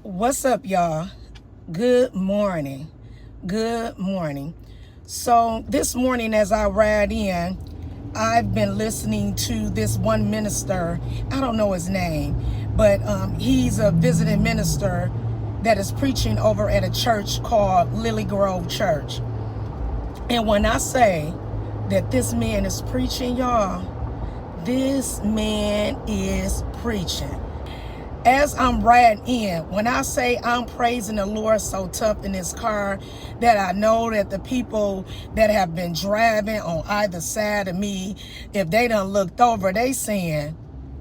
What's up, y'all? Good morning. Good morning. So this morning as I ride in, I've been listening to this one minister. I don't know his name, but he's a visiting minister that is preaching over at a church called Lily Grove Church. And when I say that this man is preaching, y'all, this man is preaching. As I'm riding in, when I say I'm praising the Lord so tough in this car that I know that the people that have been driving on either side of me, if they done looked over, they saying,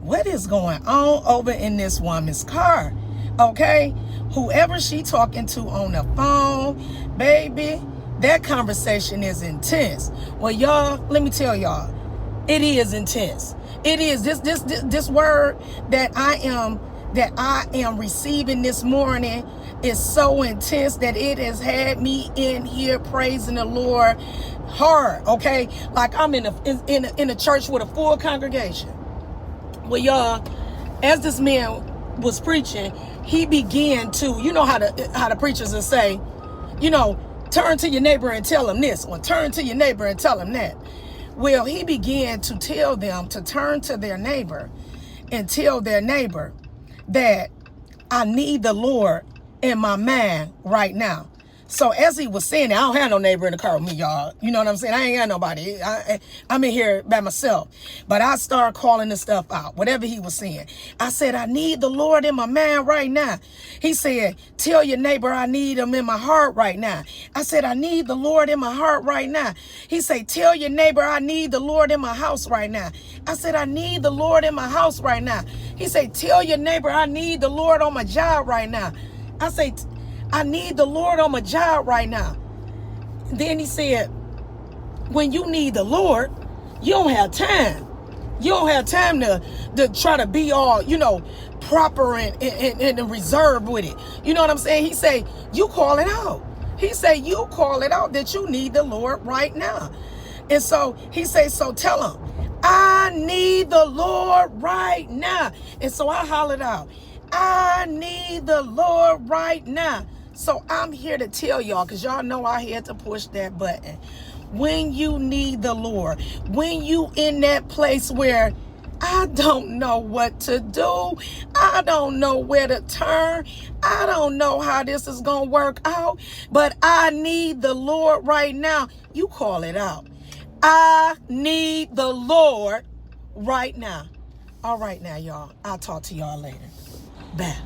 what is going on over in this woman's car? Okay? Whoever she talking to on the phone, baby, that conversation is intense. Well, y'all, let me tell y'all, it is intense. It is this word that I am receiving this morning is so intense that it has had me in here praising the Lord hard, okay? Like I'm in a church with a full congregation. Well, y'all, as this man was preaching, he began to, you know how the preachers will say, you know, turn to your neighbor and tell him this, or turn to your neighbor and tell him that. Well, he began to tell them to turn to their neighbor and tell their neighbor that I need the Lord in my mind right now. So as he was saying that, I don't have no neighbor in the car with me, y'all. You know what I'm saying? I ain't got nobody. I'm in here by myself. But I started calling this stuff out, whatever he was saying. I said, I need the Lord in my mind right now. He said, tell your neighbor I need him in my heart right now. I said, I need the Lord in my heart right now. He said, tell your neighbor I need the Lord in my house right now. I said, I need the Lord in my house right now. He said, tell your neighbor I need the Lord on my job right now. I say, I need the Lord on my job right now. Then he said, when you need the Lord, you don't have time. You don't have time to try to be all, you know, proper and reserved with it. You know what I'm saying? He said, you call it out. He said, you call it out that you need the Lord right now. And so he said, so tell him, I need the Lord right now. And so I hollered out, I need the Lord right now. So I'm here to tell y'all, because y'all know I had to push that button. When you need the Lord, when you in that place where I don't know what to do, I don't know where to turn, I don't know how this is going to work out, but I need the Lord right now, you call it out. I need the Lord right now. All right now, y'all. I'll talk to y'all later. Bye.